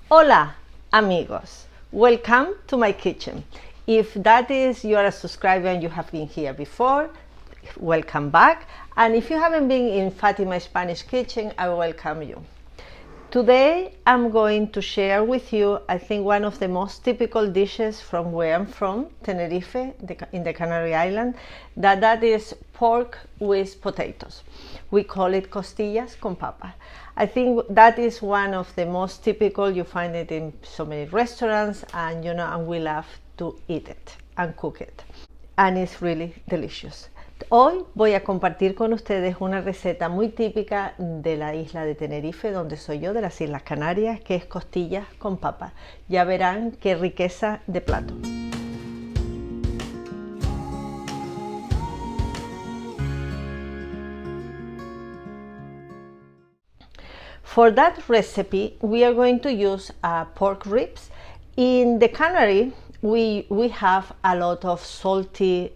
Hola Amigos, welcome to my kitchen. If that is you are a subscriber and you have been here before, welcome back. And if you haven't been in Fatima Spanish Kitchen, I welcome you. Today I'm going to share with you, I think, one of the most typical dishes from where I'm from, Tenerife, in the Canary Islands, that is pork with potatoes. We call it costillas con papa. I think that is one of the most typical. You find it in so many restaurants, and and we love to eat it and cook it, and it's really delicious. Hoy voy a compartir con ustedes una receta muy típica de la isla de Tenerife, donde soy yo, de las Islas Canarias, que es costillas con papa. Ya verán qué riqueza de plato. For that recipe, we are going to use pork ribs. In the Canary, we have a lot of salty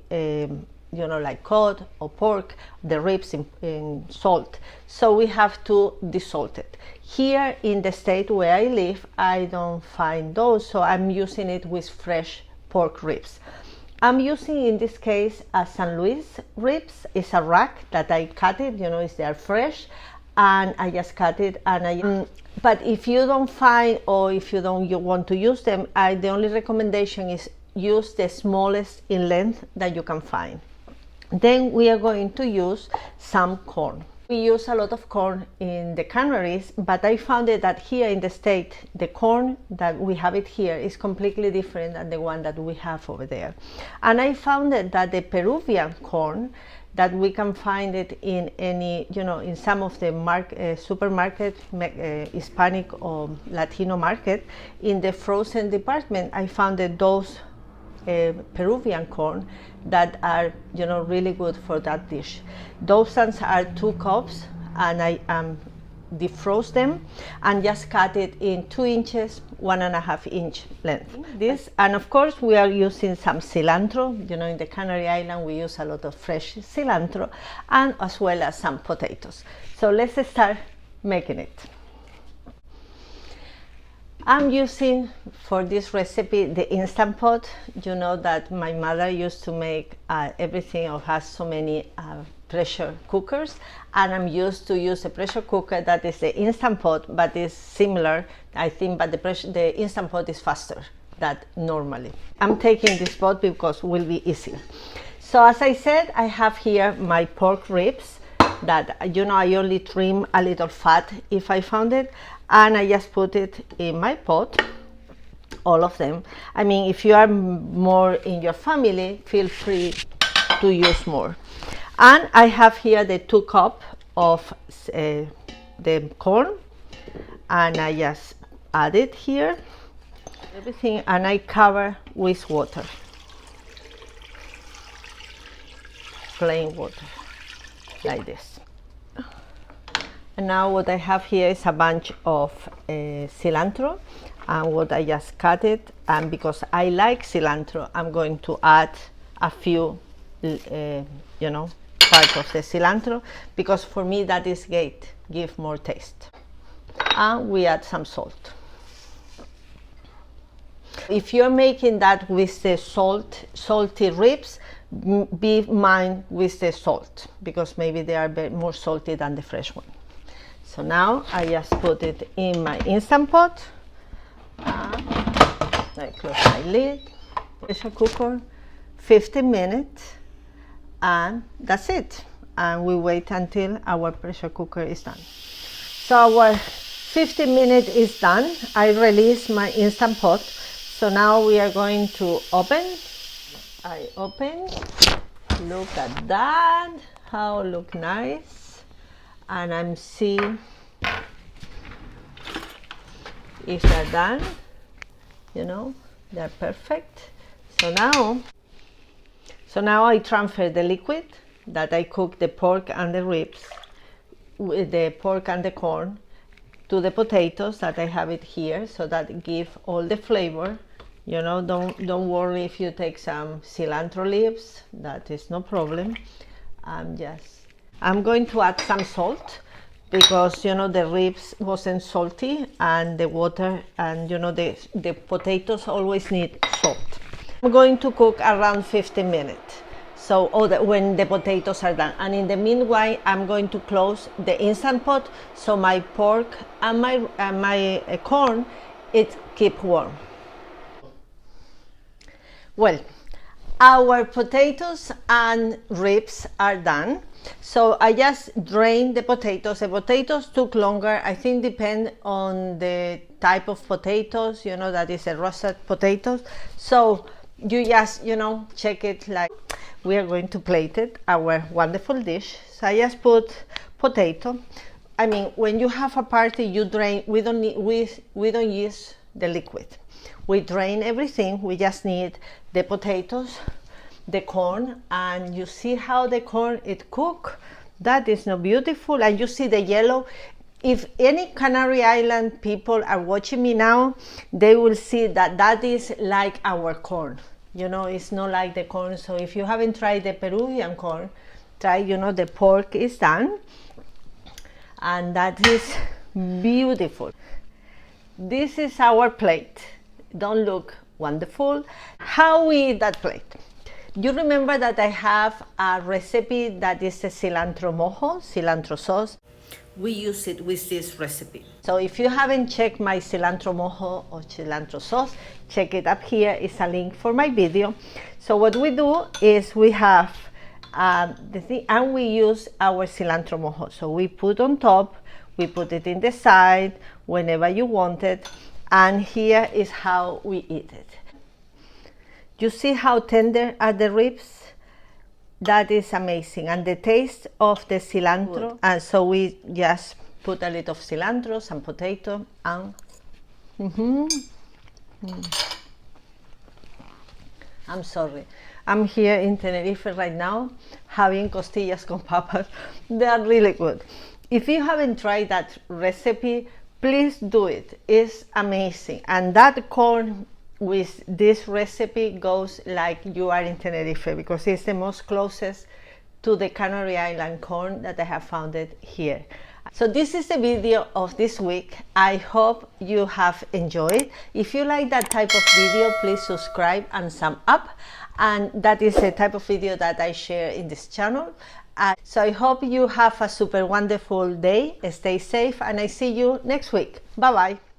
like cod or pork, the ribs in salt, so we have to desalt it. Here in the state where I live, I don't find those, so I'm using it with fresh pork ribs. I'm using in this case a San Luis ribs. It's a rack that I cut it, they are fresh, and I just cut it. And but if you don't find, or if you want to use them, the only recommendation is use the smallest in length that you can find. Then we are going to use some corn. We use a lot of corn in the Canaries, but I found it that here in the state, the corn that we have it here is completely different than the one that we have over there. And I found that the Peruvian corn, that we can find it in any, in some of the supermarket, Hispanic or Latino market, in the frozen department, I found that those Peruvian corn that are really good for that dish. Those ones are 2 cups, and I defrost them and just cut it in 2 inches, 1.5 inch length. This, and of course we are using some cilantro. In the Canary Island we use a lot of fresh cilantro, and as well as some potatoes. So let's start making it. I'm using for this recipe the Instant Pot. You know that my mother used to make everything, or has so many pressure cookers, and I'm used to use a pressure cooker that is the Instant Pot, but is similar, I think, but the Instant Pot is faster than normally. I'm taking this pot because it will be easier. So as I said, I have here my pork ribs that I only trim a little fat if I found it, and I just put it in my pot, all of them. I mean, if you are more in your family, feel free to use more. And I have here the 2 cups of the corn, and I just add it here, everything, and I cover with water, plain water, like this. And now what I have here is a bunch of cilantro, and what I just cut it, and because I like cilantro, I'm going to add a few part of the cilantro, because for me that is give more taste. And we add some salt. If you're making that with the salty ribs, be mind with the salt, because maybe they are more salty than the fresh one. So now I just put it in my Instant Pot, and I close my lid, pressure cooker, 15 minutes, and that's it. And we wait until our pressure cooker is done. So our 15 minutes is done. I release my Instant Pot. So now we are going to open. I open. Look at that. How look nice. And I'm seeing if they're done. They're perfect. So now I transfer the liquid that I cook the pork and the ribs, with the pork and the corn, to the potatoes that I have it here, so that give all the flavor. Don't worry if you take some cilantro leaves, that is no problem. I'm going to add some salt because the ribs wasn't salty, and the water and the potatoes always need salt. I'm going to cook around 15 minutes. So when the potatoes are done, and in the meanwhile I'm going to close the instant pot so my pork and my corn it keep warm. Well, our potatoes and ribs are done. So I just drained the potatoes. The potatoes took longer, I think, depend on the type of potatoes, that is a roasted potatoes. So you just, check it. Like, we are going to plate it, our wonderful dish. So I just put potato. I mean, when you have a party, you drain. We don't use the liquid. We drain everything. We just need the potatoes, the corn, and you see how the corn it cook. That is not beautiful, and you see the yellow. If any Canary Island people are watching me now, they will see that is like our corn. It's not like the corn. So if you haven't tried the Peruvian corn, try. The pork is done, and that is beautiful. This is our plate. Don't look wonderful? How we eat that plate? You remember that I have a recipe that is a cilantro mojo, cilantro sauce. We use it with this recipe. So if you haven't checked my cilantro mojo or cilantro sauce, check it up here. It's a link for my video. So what we do is we have the thing, and we use our cilantro mojo. So we put on top, we put it in the side whenever you want it, and here is how we eat it. You see how tender are the ribs? That is amazing, and the taste of the cilantro. And so we just put a little of cilantro, some potato, and I'm sorry. I'm here in Tenerife right now having costillas con papas. They are really good. If you haven't tried that recipe, please do it. It's amazing. And that corn with this recipe goes like you are in Tenerife, because it's the most closest to the Canary Island corn that I have found it here. So this is the video of this week. I hope you have enjoyed. If you like that type of video, please subscribe and thumb up. And that is the type of video that I share in this channel. So I hope you have a super wonderful day. Stay safe, and I see you next week. Bye bye.